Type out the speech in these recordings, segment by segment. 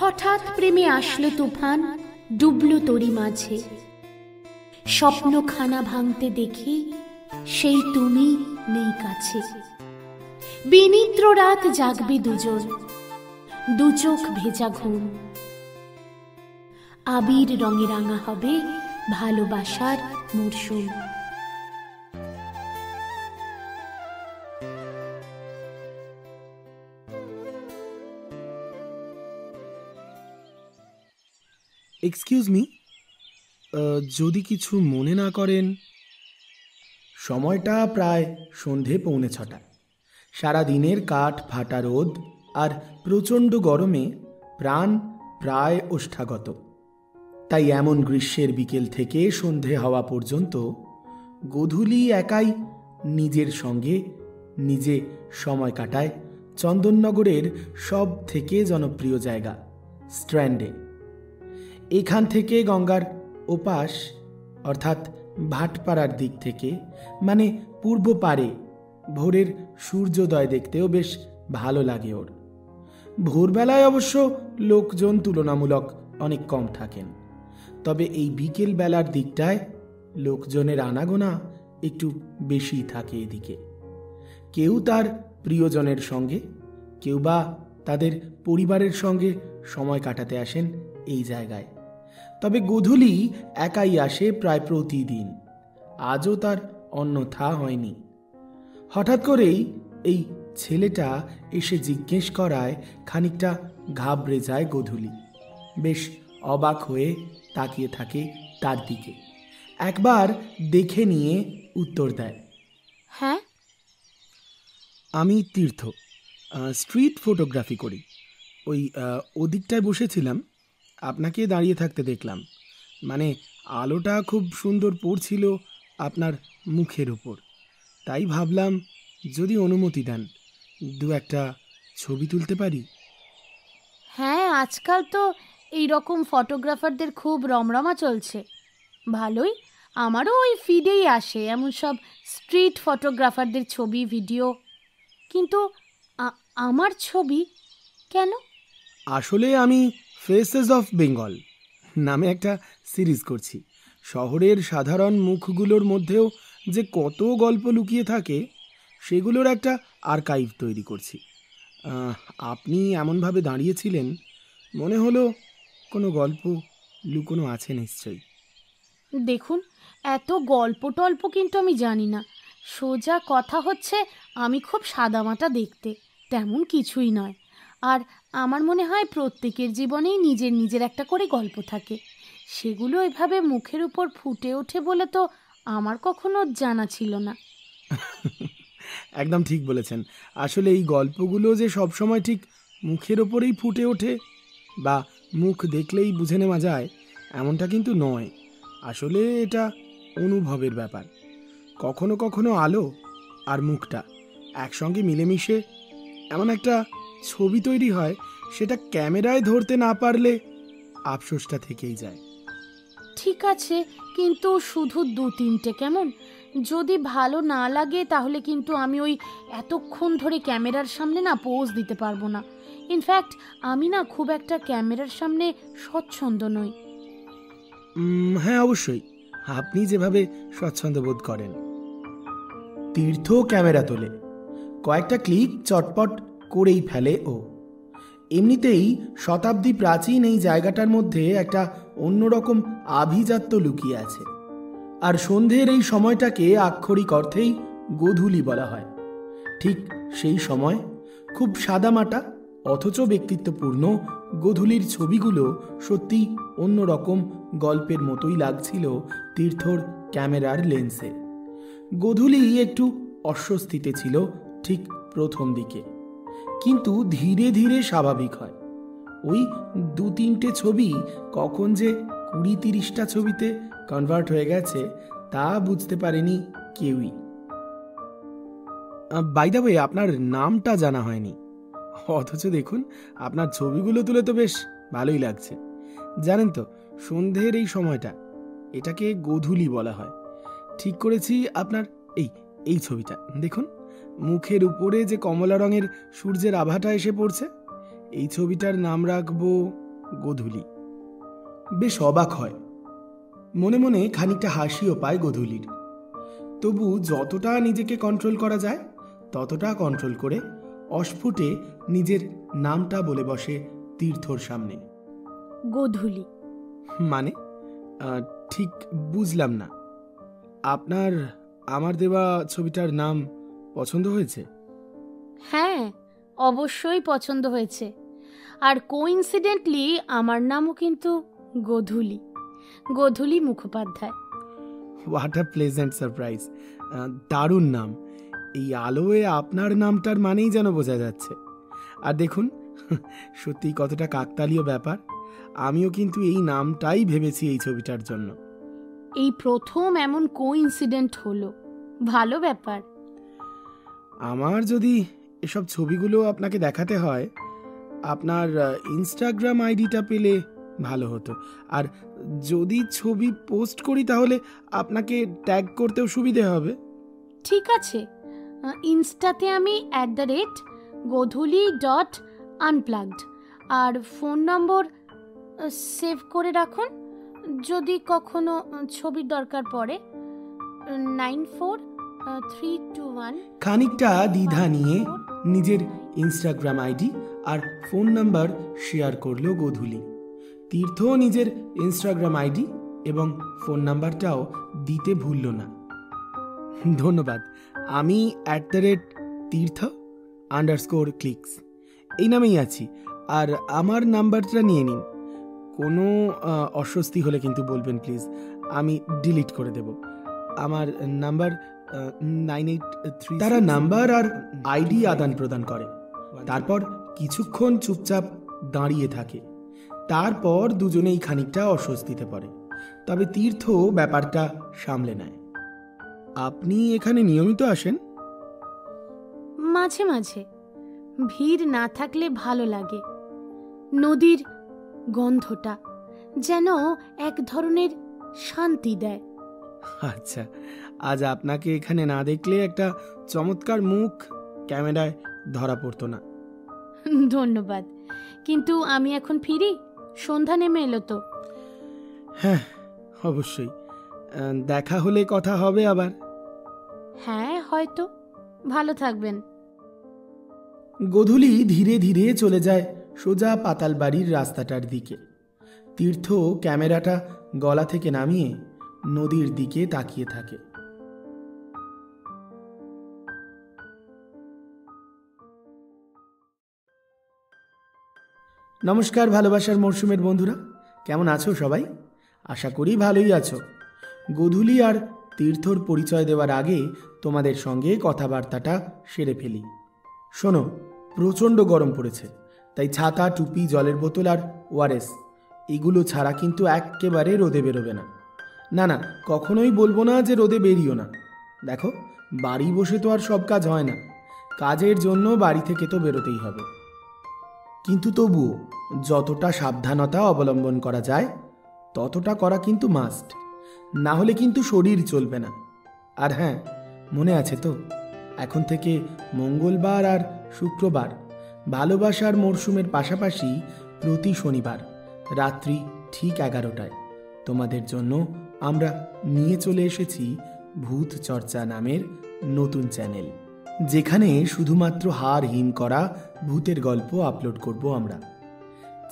হঠাৎ প্রেমে আসলো তুফান, ডুবলো তরি মাঝে। স্বপ্নখানা ভাঙতে দেখি সেই তুমি নেই কাছে। বিনিদ্র রাত জাগবে দুজন, দু চোখ ভেজা ঘুম। আবির রঙে রাঙা হবে ভালোবাসার মরশুম। এক্সকিউজ মি, যদি কিছু মনে না করেন। সময়টা প্রায় সন্ধে 6:45। সারা দিনের কাঠ ফাটা রোদ আর প্রচণ্ড গরমে প্রাণ প্রায় ওষ্ঠাগত। তাই এমন গ্রীষ্মের বিকেল থেকে সন্ধে হওয়া পর্যন্ত গোধূলি একাই নিজের সঙ্গে নিজে সময় কাটায় চন্দননগরের সব থেকে জনপ্রিয় জায়গা স্ট্র্যান্ডে। এখান থেকে গঙ্গার ওপাশ অর্থাৎ ভাটপাড়ার দিক থেকে, মানে পূর্ব পারে, ভোরের সূর্যোদয় দেখতেও বেশ ভালো লাগে ওর। ভোরবেলায় অবশ্য লোকজন তুলনামূলক অনেক কম থাকেন, তবে এই বিকেল বেলার দিকটায় লোকজনের আনাগোনা একটু বেশি থাকে এদিকে। কেউ তার প্রিয়জনের সঙ্গে, কেউ বা তাদের পরিবারের সঙ্গে সময় কাটাতে আসেন এই জায়গায়। তবে গোধূলি একাই আসে প্রায় প্রতিদিন। আজও তার অন্যথা হয়নি। হঠাৎ করেই এই ছেলেটা এসে জিজ্ঞেস করায় খানিকটা ঘাবড়ে যায় গোধূলি। বেশ অবাক হয়ে তাকিয়ে থাকে তার দিকে। একবার দেখে নিয়ে উত্তর দেয়, হ্যাঁ, আমি তীর্থ, স্ট্রিট ফটোগ্রাফি করি। ওদিকটায় বসেছিলাম, আপনাকে দাঁড়িয়ে থাকতে দেখলাম। মানে আলোটা খুব সুন্দর পড়ছিল আপনার মুখের উপর, তাই ভাবলাম যদি অনুমতি দেন দু একটা ছবি তুলতে পারি। হ্যাঁ, আজকাল তো এই রকম ফটোগ্রাফারদের খুব রমরমা চলছে। ভালোই, আমারও ওই ফিডেই আসে এমন সব স্ট্রিট ফটোগ্রাফারদের ছবি, ভিডিও। কিন্তু আমার ছবি কেন? আসলে আমি ফেসেস অফ বেঙ্গল নামে একটা সিরিজ করছি। শহরের সাধারণ মুখগুলোর মধ্যেও যে কত গল্প লুকিয়ে থাকে সেগুলোর একটা আর্কাইভ তৈরি করছি। আপনি এমনভাবে দাঁড়িয়েছিলেন, মনে হলো কোনো গল্প লুকোনো আছে নিশ্চয়ই। দেখুন, এত গল্প টল্প কিন্তু আমি জানি না। সোজা কথা হচ্ছে আমি খুব সাদামাটা দেখতে, তেমন কিছুই নয়। আর আমার মনে হয় প্রত্যেকের জীবনেই নিজের নিজের একটা করে গল্প থাকে। সেগুলো এভাবে মুখের উপর ফুটে ওঠে বলে তো আমার কখনো জানা ছিল না। একদম ঠিক বলেছেন। আসলে এই গল্পগুলো যে সবসময় ঠিক মুখের ওপরেই ফুটে ওঠে বা মুখ দেখলেই বুঝে নেওয়া যায় এমনটা কিন্তু নয়। আসলে এটা অনুভবের ব্যাপার। কখনো কখনো আলো আর মুখটা একসঙ্গে মিলেমিশে এমন একটা ছবি তৈরি হয়, সেটা ক্যামেরায় ধরতে না পারলে আফসোসটা থেকেই যায়। ঠিক আছে, কিন্তু শুধু 2-3টে কেমন? যদি ভালো না লাগে তাহলে কিন্তু আমি ওই এতক্ষণ ধরে ক্যামেরার সামনে না পোজ দিতে পারবো না। ইনফ্যাক্ট আমি না খুব একটা ক্যামেরার সামনে স্বচ্ছন্দ নই। হ্যাঁ, অবশ্যই, আপনি যেভাবে স্বচ্ছন্দ বোধ করেন। তীর্থ ক্যামেরা তোলে, কয়েকটা ক্লিক চটপট করেই ফেলে ও। এমনিতেই শতাব্দী প্রাচীন এই জায়গাটার মধ্যে একটা অন্যরকম আভিজাত্য লুকিয়ে আছে। আর সন্ধ্যের এই সময়টাকে আক্ষরিক অর্থেই গোধূলি বলা হয়। ঠিক সেই সময় খুব সাদামাটা অথচ ব্যক্তিত্বপূর্ণ গোধূলির ছবিগুলো সত্যি অন্যরকম গল্পের মতোই লাগছিল তীর্থর ক্যামেরার লেন্সে। গোধূলি একটু অস্বস্তিতে ছিল ঠিক প্রথম দিকে, কিন্তু ধীরে ধীরে স্বাভাবিক হয়। ওই 2-3টে ছবি কখন যে 20-30টা ছবিতে কনভার্ট হয়ে গেছে তা বুঝতে পারেনি কেউই। বাই দ্য ওয়ে, আপনার নামটা জানা হয়নি, অথচ দেখুন আপনার ছবিগুলো তুলে তো বেশ ভালোই লাগছে। জানেন তো, সন্ধ্যের এই সময়টা এটাকে গোধূলি বলা হয়। ঠিক করেছি আপনার এই ছবিটা দেখুন, মুখের উপরে যে কমলা রঙের সূর্যের আভাটা এসে পড়ছে, এই ছবিটার নাম রাখবো গোধূলি। বেশ অবাক হয়, মনে মনে খানিকটা হাসিও পায় গোধূলির। তবু যতটা নিজেকে কন্ট্রোল করা যায় ততটা কন্ট্রোল করে অস্ফুটে নিজের নামটা বলে বসে তীর্থর সামনে। গোধূলি। মানে ঠিক বুঝলাম না। আপনার আমার দেওয়া ছবিটার নাম পছন্দ হয়েছে? হ্যাঁ, অবশ্যই পছন্দ হয়েছে। আর কোইন্সিডেন্টলি আমার নামও কিন্তু Godhuli, Godhuli Mukhopadhyay. What a pleasant surprise! দারুণ নাম। এই আলোয় আপনার নামটার মানেই যেন বোঝা যাচ্ছে। আর দেখুন, সত্যি কতটা কাকতালীয় ব্যাপার। আমিও কিন্তু এই নামটাই ভেবেছি এই ছবিটার জন্য। এই প্রথম এমন কোইন্সিডেন্ট হলো, ভালো ব্যাপার। আমার যদি এসব ছবিগুলো আপনাকে দেখাতে হয়, আপনার ইনস্টাগ্রাম আইডিটা পেলে ভালো হতো। আর যদি ছবি পোস্ট করি তাহলে আপনাকে ট্যাগ করতেও সুবিধে হবে। ঠিক আছে, ইনস্টাতে আমি @godhuli.unplugged আর ফোন নম্বর সেভ করে রাখুন, যদি কখনো ছবির দরকার পড়ে। 9432 খানিকটা দ্বিধা নিয়ে নিজের ইনস্টাগ্রাম আইডি আর ফোন নাম্বার শেয়ার করলো গোধূলি। তীর্থ নিজের ইনস্টাগ্রাম আইডি এবং ফোন নাম্বারটাও দিতে ভুলল না। ধন্যবাদ, আমি @তীর্থ_ক্লিক্স এই নামেই আছি। আর আমার নাম্বারটা নিয়ে নিন। কোনো অস্বস্তি হলে কিন্তু বলবেন প্লিজ, আমি ডিলিট করে দেব। আমার নাম্বার 983। তারা নাম্বার আর আইডি আদান প্রদান করে। তারপর কিছুক্ষণ চুপচাপ দাঁড়িয়ে থাকে। তারপর দুজনেই খানিকটা অস্বস্তিতে পড়ে। তবে তীর্থ ব্যাপারটা সামলে নেয়। আপনি এখানে নিয়মিত আসেন? মাঝে মাঝে, ভিড় না থাকলে ভালো লাগে। নদীর গন্ধটা যেন এক ধরনের শান্তি দেয়। আচ্ছা, আজ আপনাকে এখানে না দেখলে একটা চমৎকার মুখ ক্যামেরায় ধরা পড়তো না। ধন্যবাদ, কিন্তু আমি এখন ফিরি, সন্ধ্যা নেমে এলো তো। হ্যাঁ, অবশ্যই। দেখা হলে কথা হবে আবার। হ্যাঁ, হয়তো। ভালো থাকবেন। গোধূলি ধীরে ধীরে চলে যায় সোজা পাতালবাড়ির রাস্তাটার দিকে। তীর্থ ক্যামেরাটা গলা থেকে নামিয়ে নদীর দিকে তাকিয়ে থাকে। নমস্কার ভালোবাসার মরশুমের বন্ধুরা, কেমন আছো সবাই? আশা করি ভালোই আছো। গোধূলি আর তীর্থর পরিচয় দেওয়ার আগে তোমাদের সঙ্গে কথাবার্তাটা সেরে ফেলি। শোনো, প্রচণ্ড গরম পড়েছে, তাই ছাতা, টুপি, জলের বোতল আর ওআরএস এগুলো ছাড়া কিন্তু একেবারে রোদে বেরোবে না। না না, কখনোই বলবো না যে রোদে বেরিও না। দেখো, বাড়ি বসে তো আর সব কাজ হয় না। কাজের জন্য বাড়ি থেকে তো বেরোতেই হবে। কিন্তু তবুও যতটা সাবধানতা অবলম্বন করা যায় ততটা করা কিন্তু মাস্ট, না হলে কিন্তু শরীর চলবে না। আর হ্যাঁ, মনে আছে তো, এখন থেকে মঙ্গলবার আর শুক্রবার ভালোবাসার মরশুমের পাশাপাশি প্রতি শনিবার রাত্রি ঠিক 11টায় তোমাদের জন্য আমরা নিয়ে চলে এসেছি ভূত চর্চা নামের নতুন চ্যানেল, যেখানে শুধুমাত্র হাড় হিম করা ভূতের গল্প আপলোড করব আমরা।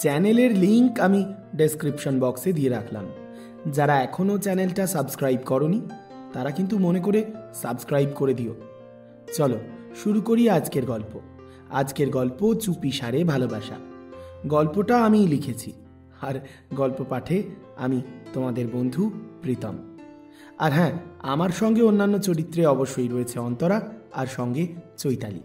চ্যানেলের লিংক আমি ডেসক্রিপশন বক্সে দিয়ে রাখলাম। যারা এখনও চ্যানেলটা সাবস্ক্রাইব করনি তারা কিন্তু মনে করে সাবস্ক্রাইব করে দিও। চলো শুরু করি আজকের গল্প। আজকের গল্প চুপি সারে ভালোবাসা। গল্পটা আমিই লিখেছি, আর গল্প পাঠে আমি তোমাদের বন্ধু প্রীতম। আর হ্যাঁ, আমার সঙ্গে অন্যান্য চরিত্রে অবশ্যই রয়েছে অন্তরা আর সঙ্গে চৈতালি।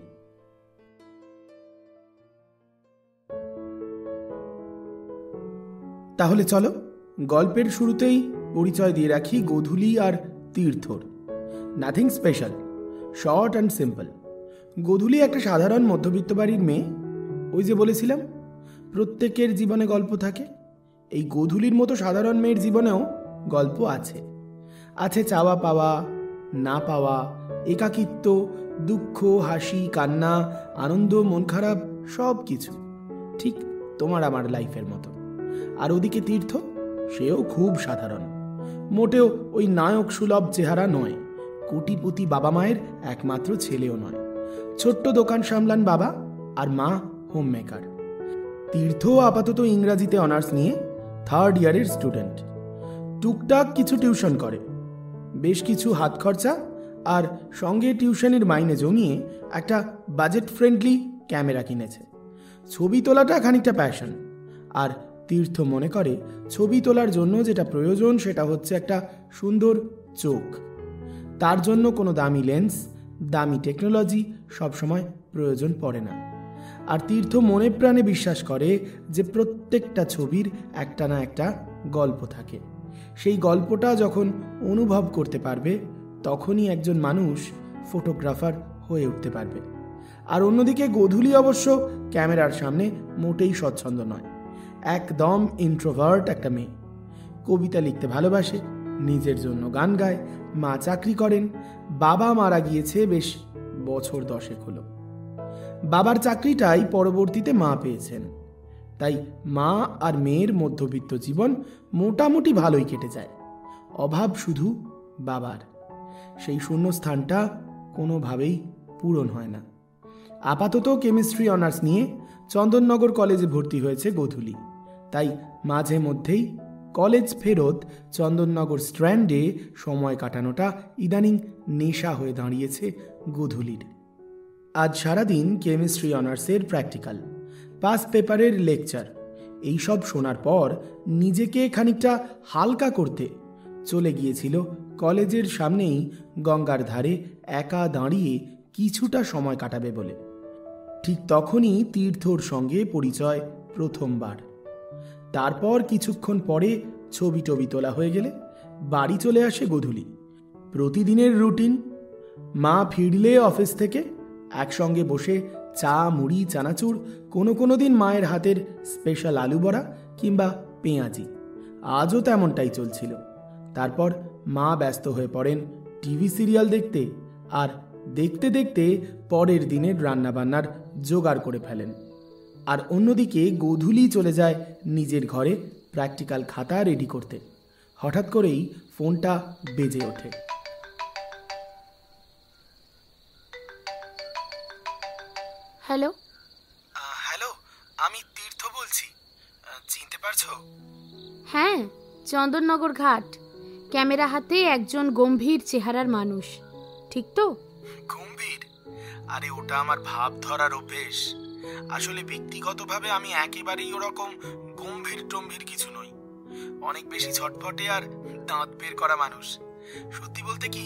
তাহলে চলো গল্পের শুরুতেই পরিচয় দিয়ে রাখি গোধূলি আর তীর্থর। Nothing special, short and simple. Godhuli একটা সাধারণ মধ্যবিত্ত বাড়ির মেয়ে। ওই যে বলেছিলাম, প্রত্যেকের জীবনে গল্প থাকে। এই গোধূলির মতো সাধারণ মেয়ের জীবনেও গল্প আছে। আছে চাওয়া পাওয়া, না পাওয়া, একাকিত্ব, দুঃখ, হাসি, কান্না, আনন্দ, মন খারাপ, সব কিছু ঠিক তোমার আমার লাইফের মতো। আর ওদিকে তীর্থ, সেও খুব সাধারণ, মোটেও ওই নায়ক সুলভ চেহারা নয়, কোটিপতি বাবা মায়ের একমাত্র ছেলেও নয়। ছোট্ট দোকান সামলান বাবা, আর মা হোম মেকার। তীর্থ আপাতত ইংরাজিতে অনার্স নিয়ে 3rd ইয়ারের স্টুডেন্ট। টুকটাক কিছু টিউশন করে, বেশ কিছু হাত খরচা, আর সঙ্গে টিউশনের মাইনে জমিয়ে একটা বাজেট ফ্রেন্ডলি ক্যামেরা কিনেছে। ছবি তোলাটা খানিকটা প্যাশন, আর তীর্থ মনে করে ছবি তোলার জন্য যেটা প্রয়োজন সেটা হচ্ছে একটা সুন্দর চোখ। তার জন্য কোনো দামি লেন্স, দামি টেকনোলজি সবসময় প্রয়োজন পড়ে না। আর তীর্থ মনে প্রাণে বিশ্বাস করে যে প্রত্যেকটা ছবির একটা না একটা গল্প থাকে। সেই গল্পটা যখন অনুভব করতে পারবে তখনই একজন মানুষ ফটোগ্রাফার হয়ে উঠতে পারবে। আর অন্যদিকে গোধূলি অবশ্য ক্যামেরার সামনে মোটেই স্বচ্ছন্দ নয়, একদম ইন্ট্রোভার্ট একটা মেয়ে। কবিতা লিখতে ভালোবাসে, নিজের জন্য গান গায়, মা চাকরি করেন, বাবা মারা গিয়েছে বেশ বছর 10 হলো। বাবার চাকরিটাই পরবর্তীতে মা পেয়েছেন, তাই মা আর মেয়ের মধ্যবিত্ত জীবন মোটামুটি ভালোই কেটে যায়। অভাব শুধু বাবার, সেই শূন্যস্থানটা কোনোভাবেই পূরণ হয় না। আপাতত কেমিস্ট্রি অনার্স নিয়ে চন্দননগর কলেজে ভর্তি হয়েছে গোধূলি, তাই মাঝে মধ্যেই কলেজ ফেরত চন্দননগর স্ট্র্যান্ডে সময় কাটানোটা ইদানিং নেশা হয়ে দাঁড়িয়েছে গোধূলির। আজ সারাদিন কেমিস্ট্রি অনার্সের প্র্যাকটিক্যাল, পাস পেপারের লেকচার, এইসব শোনার পর নিজেকে খানিকটা হালকা করতে চলে গিয়েছিল কলেজের সামনেই গঙ্গার ধারে একা দাঁড়িয়ে কিছুটা সময় কাটাবে বলে। ঠিক তখনই তীর্থর সঙ্গে পরিচয় প্রথমবার। তারপর কিছুক্ষণ পরে ছবি টবি তোলা হয়ে গেলে বাড়ি চলে আসে গোধূলি। প্রতিদিনের রুটিন। মা ফিরলে অফিস থেকে একসঙ্গে বসে চা, মুড়ি, চানাচুর, কোনো দিন মায়ের হাতের স্পেশাল আলু বড়া কিংবা পেঁয়াজি। আজও তেমনটাই চলছিল। তারপর মা ব্যস্ত হয়ে পড়েন টিভি সিরিয়াল দেখতে, আর দেখতে দেখতে পরের দিনের রান্নাবান্নার জোগাড় করে ফেলেন। আর অন্যদিকে গোধূলি চলে যায় নিজের ঘরে প্র্যাকটিক্যাল খাতা রেডি করতে। হঠাৎ করেই ফোনটা বেজে ওঠে। হ্যালো। হ্যালো, আমি তীর্থ বলছি, চিনতে পারছো? হ্যাঁ, চন্দননগর ঘাট, ক্যামেরা হাতে একজন গম্ভীর চেহারার মানুষ, ঠিক তো? গম্ভীর? আরে ওটা আমার ভাব ধরার অভ্যেস। আসলে ব্যক্তিগতভাবে আমি একেবারেই ওরকম গম্ভীর টম্ভীর কিছু নই। অনেক বেশি ছটফটে আর দাঁত বের করা মানুষ। সত্যি বলতে কি,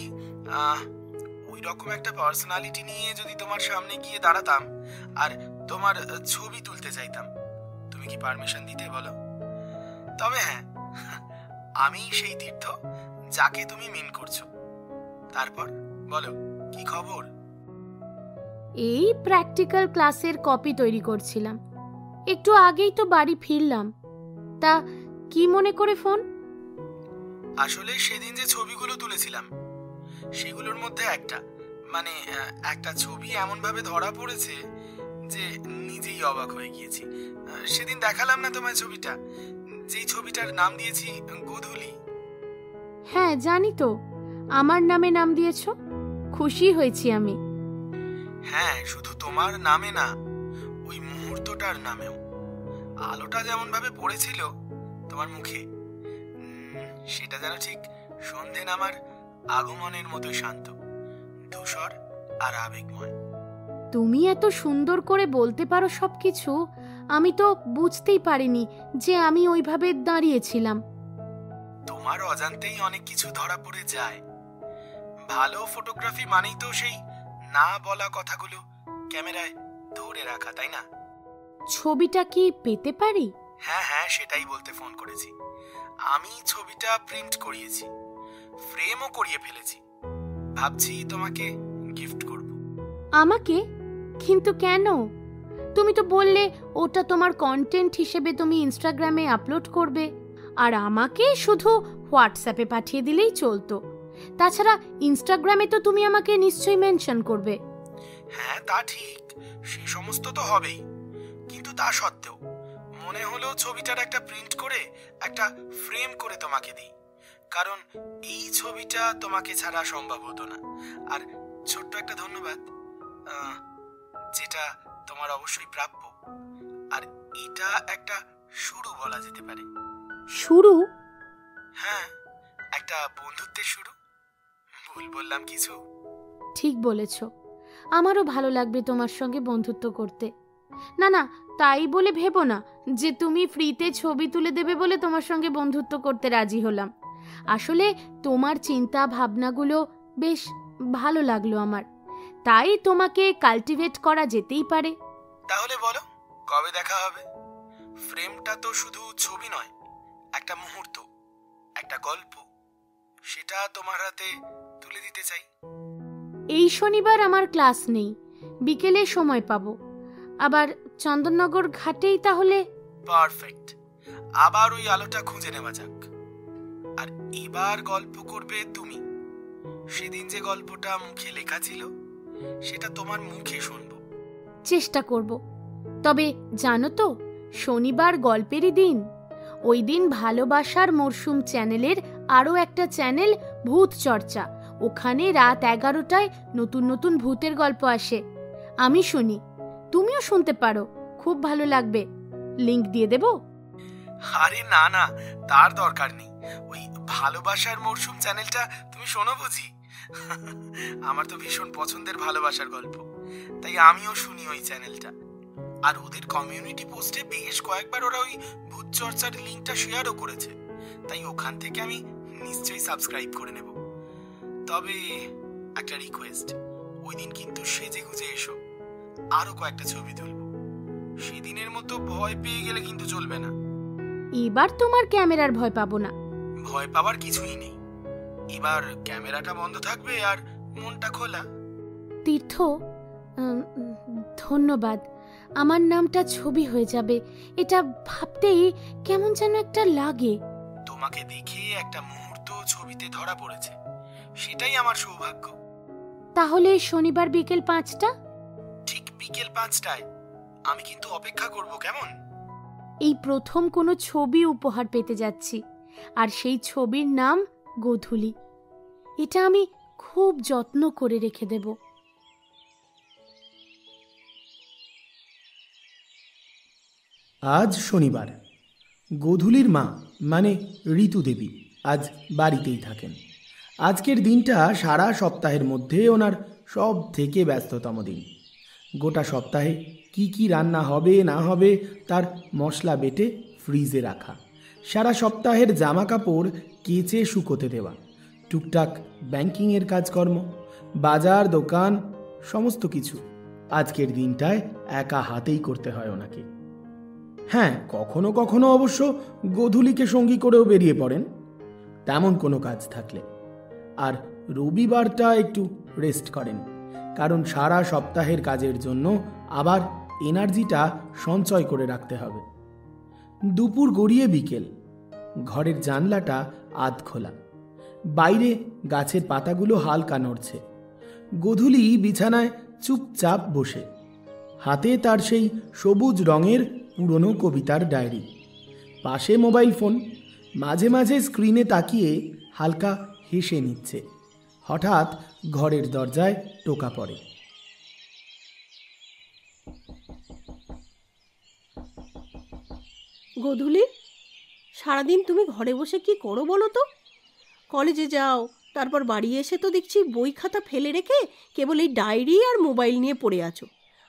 ওই রকম একটা পার্সোনালিটি নিয়ে যদি তোমার সামনে গিয়ে দাঁড়াতাম আর তোমার ছবি তুলতে চাইতাম, তুমি কি পারমিশন দিতে বলো? তবে হ্যাঁ, আমি সেই তীর্থ যাকে তুমি মিন করছো। তারপর বলো, কি খবর? এই প্র্যাকটিক্যাল ক্লাসের কপি তৈরি করছিলাম, একটু আগেই তো বাড়ি ফিরলাম। তা কি মনে করে ফোন? আসলে সেদিন যে ছবিগুলো তুলেছিলাম সেগুলোর মধ্যে একটা ছবি এমন ভাবে ধরা পড়েছে যে নিজেই অবাক হয়ে গিয়েছি। সেদিন দেখালাম না তোমায় ছবিটা, যেই ছবিটার নাম দিয়েছি গোধূলি। হ্যাঁ জানি তো, আমার নামে নাম দিয়েছো, খুশি হয়েছি আমি। হ্যাঁ, শুধু তোমার নামে না, ওই মুহূর্তটার নামেও। আলোটা যেমন ভাবে পড়েছিল তোমার মুখে, সেটা যেন ঠিক সন্ধে নামার আগমনের মতো শান্ত, ধূসর আর আবেগময়। তুমি এত সুন্দর করে বলতে পারো সবকিছু, আমি তো বুঝতেই পারিনি যে আমি ওইভাবে দাঁড়িয়েছিলাম। তোমার অজান্তেই অনেক কিছু ধরা পড়ে যায়। ভালো ফটোগ্রাফি মানেই তো সেই না বলা কথাগুলো ক্যামেরায় ধরে রাখা, তাই না? ছবিটা কি পেতে পারি? হ্যাঁ, সেটাই বলতে ফোন করেছি। আমি ছবিটা প্রিন্ট করিয়েছি, ফ্রেমও করিয়ে ফেলেছি। ভাবছি তোমাকে গিফট করব। আমাকে? কিন্তু কেন? তুমি তো বললে ওটা তোমার কন্টেন্ট হিসেবে তুমি ইনস্টাগ্রামে আপলোড করবে, আর আমাকে শুধু হোয়াটসঅ্যাপে পাঠিয়ে দিলেই চলতো। তাছাড়া ইনস্টাগ্রামে তো তুমি আমাকে নিশ্চয়ই মেনশন করবে। হ্যাঁ তা ঠিক, সে সমস্ত তো হবেই, কিন্তু তা সত্ত্বেও মনে হলো ছবিটার একটা প্রিন্ট করে একটা ফ্রেম করে তোমাকে দিই, কারণ এই ছবিটা তোমাকে ছাড়া সম্ভব হতো না। আর ছোট্ট একটা ধন্যবাদ, যেটা তোমার অবশ্যই প্রাপ্য। আর এটা একটা শুরু বলা যেতে পারে। শুরু? হ্যাঁ, একটা বন্ধুত্বের শুরু। ভুল বললাম কিছু? ঠিক বলেছ, আমারও ভালো লাগবে তোমার সঙ্গে বন্ধুত্ব করতে। না না, তাই বলে ভেবো না যে তুমি ফ্রিতে ছবি তুলে দেবে বলে তোমার সঙ্গে বন্ধুত্ব করতে রাজি হলাম। আসলে তোমার চিন্তা ভাবনাগুলো বেশ ভালো লাগলো আমার, তাই তোমাকে কাল্টিভেট করা যেতেই পারে। তাহলে বলো, কবে দেখা হবে? ফ্রেমটা তো শুধু ছবি নয়, একটা মুহূর্ত, একটা গল্প, সেটা তোমার হাতে তুলে দিতে চাই। এই শনিবার আমার ক্লাস নেই, বিকেলে সময় পাবো। আবার চন্দননগর ঘাটেই তাহলে। পারফেক্ট, আবার ওই আলোটা খুঁজে নেওয়া যাক। আর এবার গল্প করবে তুমি। সেদিন যে গল্পটা মুখে লেখা ছিল সেটা তোমার মুখে শুনবো। চেষ্টা করব। তবে জানো তো, শনিবার গল্পেরই দিন। ওই দিন ভালোবাসার মরশুম চ্যানেলের আরও একটা চ্যানেল ভূত চর্চা, ওখানে রাত 11টায় নতুন নতুন ভূতের গল্প আসে। আমি শুনি, তুমিও শুনতে পারো, খুব ভালো লাগবে। লিংক দিয়ে দেব? আরে না না, তার দরকার নেই। ওই ভালোবাসার মরশুম চ্যানেলটা তুমি শোনো বুঝি? আমার তো ভীষণ পছন্দের ভালোবাসার গল্প, তাই আমিও শুনি ওই চ্যানেলটা। আর ওদের কমিউনিটি পোস্টে বেশ কয়েকবার ওরা ওই ভূত চর্চার লিংকটা শেয়ারও করেছে, তাই ওখান থেকে আমি নিশ্চয়ই সাবস্ক্রাইব করে নেব। তবে একটা রিকোয়েস্ট, ওই দিন কিন্তু সেজে গুজে এসো, আরো কয়েকটা ছবি তুলবো। সেদিনের মতো ভয় পেয়ে গেলে কিন্তু চলবে না। এবার তোমার ক্যামেরার ভয় পাবো না। ভয় পাওয়ার কিছুই নেই, এবার ক্যামেরাটা বন্ধ থাকবে আর মনটা খোলা। তীর্থ, ধন্যবাদ। আমার নামটা ছবি হয়ে যাবে, এটা ভাবতেই কেমন যেন একটা লাগে। তোমাকে দেখে একটা মুহূর্ত ছবিতে ধরা পড়েছে, সেটাই আমার সৌভাগ্য। তাহলে শনিবার বিকেল 5টা? ঠিক বিকেল 5টায় আমি কিন্তু অপেক্ষা করব, কেমন? এই প্রথম কোনো ছবি উপহার পেতে যাচ্ছি, আর সেই ছবির নাম গোধূলি। এটা আমি খুব যত্ন করে রেখে দেব। আজ শনিবার। গোধূলির মা মানে ঋতু দেবী আজ বাড়িতেই থাকেন। আজকের দিনটা সারা সপ্তাহের মধ্যে ওনার সব থেকে ব্যস্ততম দিন। গোটা সপ্তাহে কি কি রান্না হবে না হবে তার মশলা বেটে ফ্রিজে রাখা, সারা সপ্তাহের জামা কাপড় কেচে শুকোতে দেওয়া, টুকটাক ব্যাংকিংয়ের কাজকর্ম, বাজার দোকান, সমস্ত কিছু আজকের দিনটায় একা হাতেই করতে হয় ওনাকে। হ্যাঁ, কখনো কখনো অবশ্য গোধূলিকে সঙ্গী করেও বেরিয়ে পড়েন তেমন কোনো কাজ থাকলে। আর রবিবারটা একটু রেস্ট করেন, কারণ সারা সপ্তাহের কাজের জন্য আবার এনার্জিটা সঞ্চয় করে রাখতে হবে। দুপুর গড়িয়ে বিকেল, ঘরের জানলাটা আধ খোলা, বাইরে গাছের পাতাগুলো হালকা নড়ছে। গোধূলি বিছানায় চুপচাপ বসে, হাতে তার সেই সবুজ রঙের পুরনো কবিতার ডায়েরি, পাশে মোবাইল ফোন, মাঝে মাঝে স্ক্রিনে তাকিয়ে হালকা হেসে নিচ্ছে। হঠাৎ ঘরের দরজায় টোকা পড়ে। গোধূলি, সারাদিন তুমি ঘরে বসে কি করো বলো তো? কলেজে যাও, তারপর বাড়ি এসে তো দেখছি বই খাতা ফেলে রেখে কেবল এই ডায়েরি আর মোবাইল নিয়ে পড়ে আছো।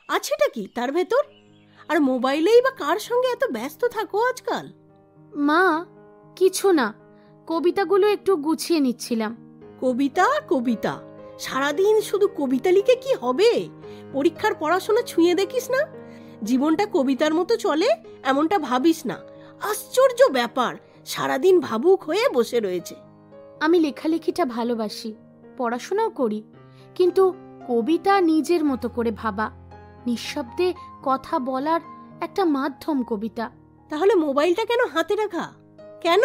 আছেটা কি তার ভেতর? আর মোবাইলেই বা কার সঙ্গে এত ব্যস্ত থাকো আজকাল? মা, কিছু না, কবিতাগুলো একটু গুছিয়ে নিচ্ছিলাম। কবিতা কবিতা, সারাদিন শুধু কবিতা লিখে কি হবে? পরীক্ষার পড়াশোনা ছুঁয়ে দেখিস না? জীবনটা কবিতার মতো চলে এমনটা ভাবিস না। আশ্চর্য ব্যাপার, সারাদিন ভাবুক হয়ে বসে রয়েছে। আমি লেখালেখিটা ভালোবাসি, পড়াশোনাও করি, কিন্তু কবিতা নিজের মতো করে ভাবা, নিঃশব্দে কথা বলার একটা মাধ্যম কবিতা। তাহলে মোবাইলটা কেন হাতে রাখা? কেন?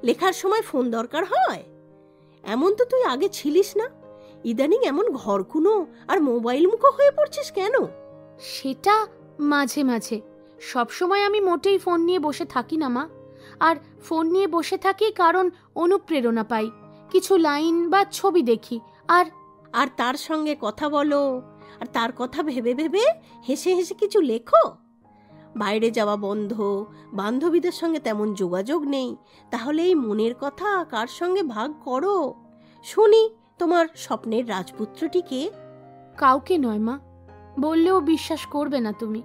লেখার সময় ফোন দরকার হয়? এমন তো তুই আগে ছিলিস না। ইদানিং এমন ঘরকুনো আর মোবাইল মুখো হয়ে পড়ছিস কেন? সেটা মাঝে মাঝে, সবসময় আমি মোটেই ফোন নিয়ে বসে থাকি না মা। আর ফোন নিয়ে বসে থাকি কারণ অনুপ্রেরণা পাই, কিছু লাইন বা ছবি দেখি, আর আর তার সঙ্গে কথা বলো, আর তার কথা ভেবে ভেবে হেসে হেসে কিছু লেখো। বাইরে যাওয়া বন্ধ, বান্ধবীদের সঙ্গে তেমন যোগাযোগ নেই, তাহলে এই মনের কথা কার সঙ্গে ভাগ করো? শুনি তোমার স্বপ্নের রাজপুত্রটিকে। কাউকে নয় মা, বললেও বিশ্বাস করবে না তুমি।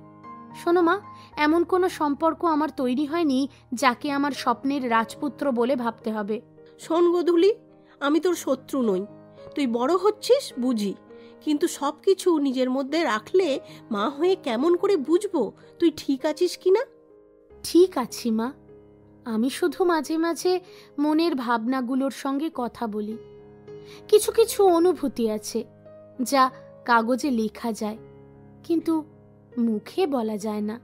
শোনো মা, এমন কোনো সম্পর্ক আমার তৈরি হয়নি যাকে আমার স্বপ্নের রাজপুত্র বলে ভাবতে হবে। শোন গোধূলি, আমি তোর শত্রু নই, তুই বড় হচ্ছিস বুঝি, কিন্তু সব কিছু নিজের মধ্যে রাখলে মা হয়ে কেমন করে বুঝবো তুই ঠিক আছিস কিনা? ঠিক আছি মা, আমি শুধু মাঝে মাঝে মনের ভাবনাগুলোর সঙ্গে কথা বলি। কিছু কিছু অনুভূতি আছে যা কাগজে লেখা যায়, কিন্তু মুখে বলা যায় না।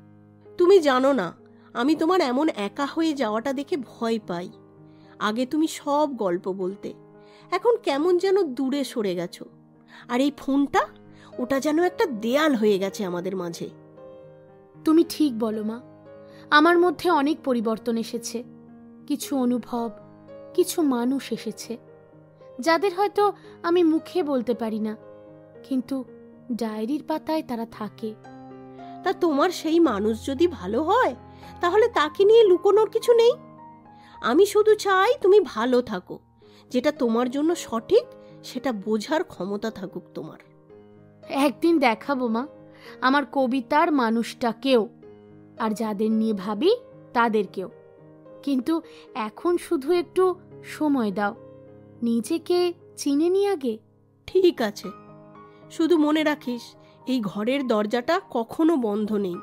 তুমি জানো না, আমি তোমার এমন একা হয়ে যাওয়াটা দেখে ভয় পাই। আগে তুমি সব গল্প বলতে, এখন কেমন যেন দূরে সরে গেছো। আর এই ফোনটা, ওটা যেন একটা দেয়াল হয়ে গেছে আমাদের মাঝে। তুমি ঠিক বলো মা, আমার মধ্যে অনেক পরিবর্তন এসেছে। কিছু অনুভব, কিছু মানুষ এসেছে যাদের হয়তো আমি মুখে বলতে পারি না, কিন্তু ডায়েরির পাতায় তারা থাকে। তা তোমার সেই মানুষ যদি ভালো হয়, তাহলে তাকে নিয়ে লুকোনোর কিছু নেই। আমি শুধু চাই তুমি ভালো থাকো, যেটা তোমার জন্য সঠিক সেটা বোঝার ক্ষমতা থাকুক তোমার। একদিন দেখাবো মা আমার কবিতার মানুষটাকেও, আর যাদের নিয়ে ভাবি তাদেরকেও। কিন্তু এখন শুধু একটু সময় দাও, নিজেকে চিনে নি আগে। ঠিক আছে, শুধু মনে রাখিস এই ঘরের দরজাটা কখনো বন্ধ নেই।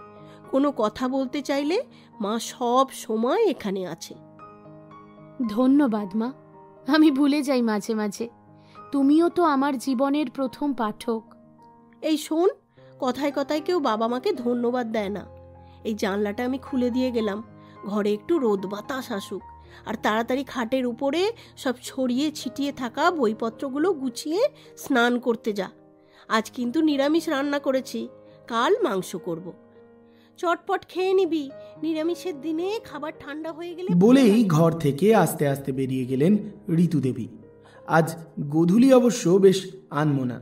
কোনো কথা বলতে চাইলে মা সব সময় এখানে আছে। ধন্যবাদ মা, আমি ভুলে যাই মাঝে মাঝে, তুমিও তো আমার জীবনের প্রথম পাঠক। এই শোন, কথায় কথায় কেউ বাবা মাকে ধন্যবাদ দেয় না। এই জানলাটা আমি খুলে দিয়ে গেলাম, ঘরে একটু রোদ বাতাস আসুক, আর তাড়াতাড়ি খাটের উপরে সব ছড়িয়ে ছিটিয়ে থাকা বইপত্রগুলো গুছিয়ে স্নান করতে যা। আজ কিন্তু নিরামিষ রান্না করেছি, কাল মাংস করব। চটপট খেয়ে নিবি, নিরামিষের দিনে খাবার ঠান্ডা হয়ে গেলে। বলেই ঘর থেকে আস্তে আস্তে বেরিয়ে গেলেন ঋতুদেবী। আজ গোধূলি অবশ্য বেশ আনমনা,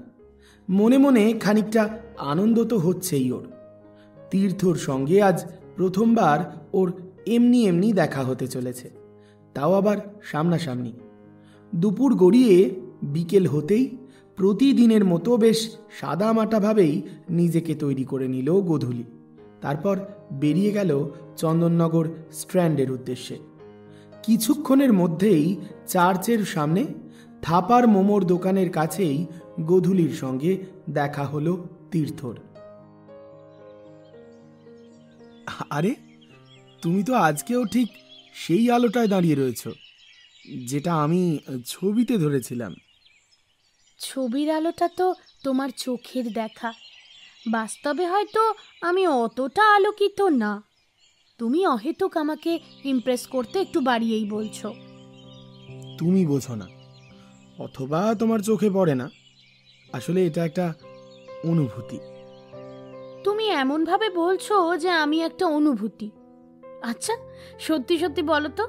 মনে মনে খানিকটা আনন্দ তো হচ্ছেই ওর। তীর্থর সঙ্গে আজ প্রথমবার ওর এমনি এমনি দেখা হতে চলেছে, তাও আবার সামনাসামনি। দুপুর গড়িয়ে বিকেল হতেই প্রতিদিনের মতো বেশ সাদামাটাভাবেই নিজেকে তৈরি করে নিল গোধূলি। তারপর বেরিয়ে গেল চন্দননগর স্ট্র্যান্ডের উদ্দেশ্যে। কিছুক্ষণের মধ্যেই চার্চের সামনে থাপার মোমোর দোকানের কাছেই গোধূলির সঙ্গে দেখা হলো তীর্থর। আরে, তুমি তো আজকেও ঠিক সেই আলোটায় দাঁড়িয়ে রয়েছ যেটা আমি ছবিতে ধরেছিলাম। ছবির আলোটা তো তোমার চোখের দেখা, বাস্তবে হয়তো আমি অতটা আলোকিত না। তুমি অহেতুক আমাকে ইমপ্রেস করতে একটু বাড়িয়েই বলছো। তুমি বোঝো না, অথবা তোমার চোখে পড়ে না। আসলে এটা একটা অনুভূতি। তুমি এমনভাবে বলছো যে আমি একটা অনুভূতি। আচ্ছা, সত্যি সত্যি বলো তো,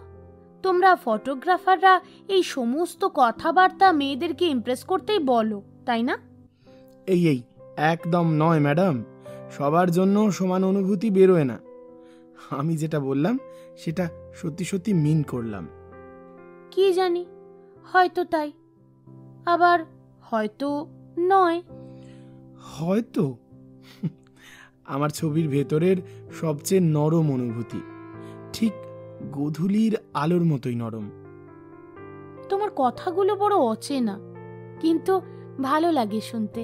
তোমরা ফটোগ্রাফাররা এই সমস্ত কথাবার্তা মেয়েদেরকে ইমপ্রেস করতেই বলো, তাই না? এই একদম নয় ম্যাডাম, সবার জন্য সমান অনুভূতি বেরোয় না। আমি যেটা বললাম সেটা সত্যি সত্যি মিন করলাম। কি জানি, হয়তো তাই, আবার হয়তো নয়। হয়তো আমার ছবির ভেতরের সবচেয়ে নরম অনুভূতি ঠিক গোধূলির আলোর মতোই নরম। তোমার কথাগুলো বড় অচেনা, কিন্তু ভালো লাগে শুনতে।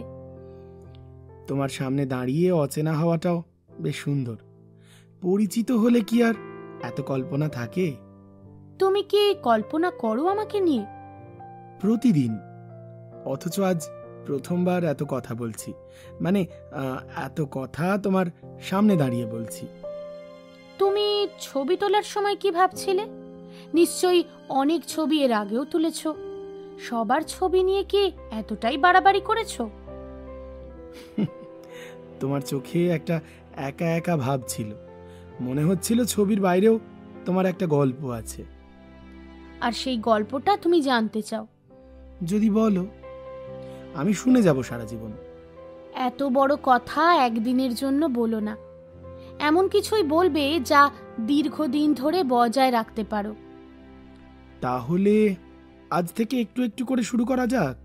তোমার সামনে দাঁড়িয়ে অচেনা হওয়াটাও বেশ সুন্দর। পরিচিত হলে কি আর এত কল্পনা থাকে? তুমি কি কল্পনা করো আমাকে নিয়ে? প্রতিদিন, অথচ আজ প্রথমবার এত কথা বলছি, মানে এত কথা তোমার সামনে দাঁড়িয়ে বলছি। তুমি ছবি তোলার সময় কি ভাবছিলে? নিশ্চয়ই অনেক ছবি এর আগেও তুলেছ, সবার ছবি নিয়ে কি এতটাই বাড়াবাড়ি করেছো? তোমার চোখে একটা একা একা ভাব ছিল, মনে হচ্ছিল ছবির বাইরেও তোমার একটা গল্প আছে। আর সেই গল্পটা তুমি জানতে চাও? যদি বলো, আমি শুনে যাব সারা জীবন। এত বড় কথা একদিনের জন্য বলো না। এমন কিছুই বলবে যা দীর্ঘদিন ধরে বজায় রাখতে পারো। তাহলে আজ থেকে একটু একটু করে শুরু করা যাক।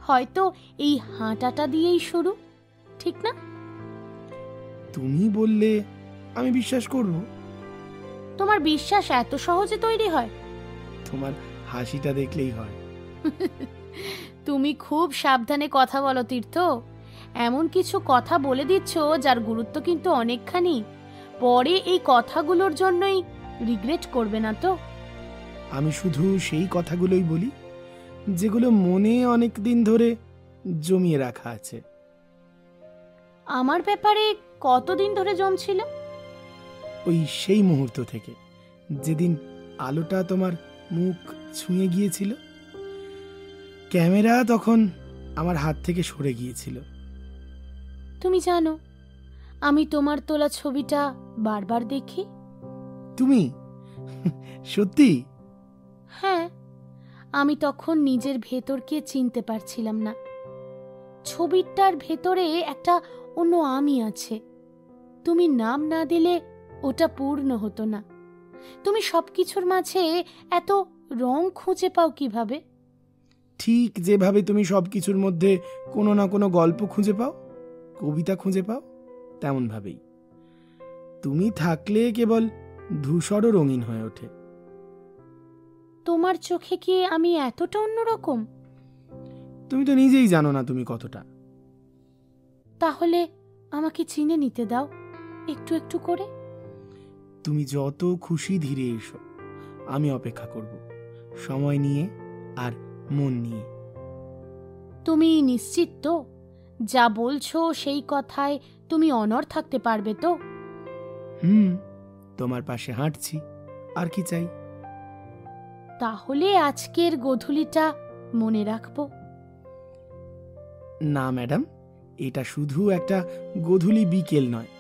হয়তো এই হাঁটাটা দিয়েই শুরু, ঠিক না? তুমি বললে আমি বিশ্বাস করব। তোমার বিশ্বাস এত সহজে তৈরি হয়? তোমার হাসিটা দেখলেই হয়। তুমি খুব সাবধানে কথা বলো তীর্থ। এমন কিছু কথা বলে দিচ্ছ যার গুরুত্ব কিন্তু অনেকখানি। পরে এই কথাগুলোর জন্যই রিগ্রেট করবে না তো? আমি শুধু সেই কথাগুলোই বলি যেগুলো মনে অনেক দিন ধরে জমিয়ে রাখা আছে। আমার ব্যাপারে কতদিন ধরে জমছিল? ওই সেই মুহূর্ত থেকে যেদিন আলোটা তোমার মুখ ছুঁয়ে গিয়েছিল। ক্যামেরা তখন আমার হাত থেকে সরে গিয়েছিল। তুমি জানো, আমি তোমার তোলা ছবিটা বারবার দেখি। তুমি? সত্যি? হ্যাঁ, আমি তখন নিজের ভেতরকে চিনতে পারছিলাম না। ছবিটার ভেতরে একটা অন্য আমি আছে। তুমি নাম না দিলে ওটা পূর্ণ হতো না। তুমি সবকিছুর মাঝে এত রং খুঁজে পাও কিভাবে? ঠিক যেভাবে তুমি সবকিছুর মধ্যে কোনো না কোনো গল্প খুঁজে পাও, কবিতা খুঁজে পাও, তেমন ভাবেই তুমি থাকলে কেবল ধূসরও রঙিন হয়ে ওঠে। তোমার চোখে কি আমি এতটা অন্যরকম? তুমি তো নিজেই জানো না তুমি কতটা। তাহলে আমাকে চিনে নিতে দাও একটু একটু করে। তুমি যত খুশি ধীরে এসো, আমি অপেক্ষা করব, সময় নিয়ে আর মন নিয়ে। তুমি নিশ্চিত তো? যা বলছো সেই কথায় তুমি অনড় থাকতে পারবে তো? তোমার পাশে হাঁটছি, আর কি চাই? তাহলে আজকের গোধূলিটা মনে রাখবো। না ম্যাডাম, এটা শুধু একটা গোধূলি বিকেল নয়,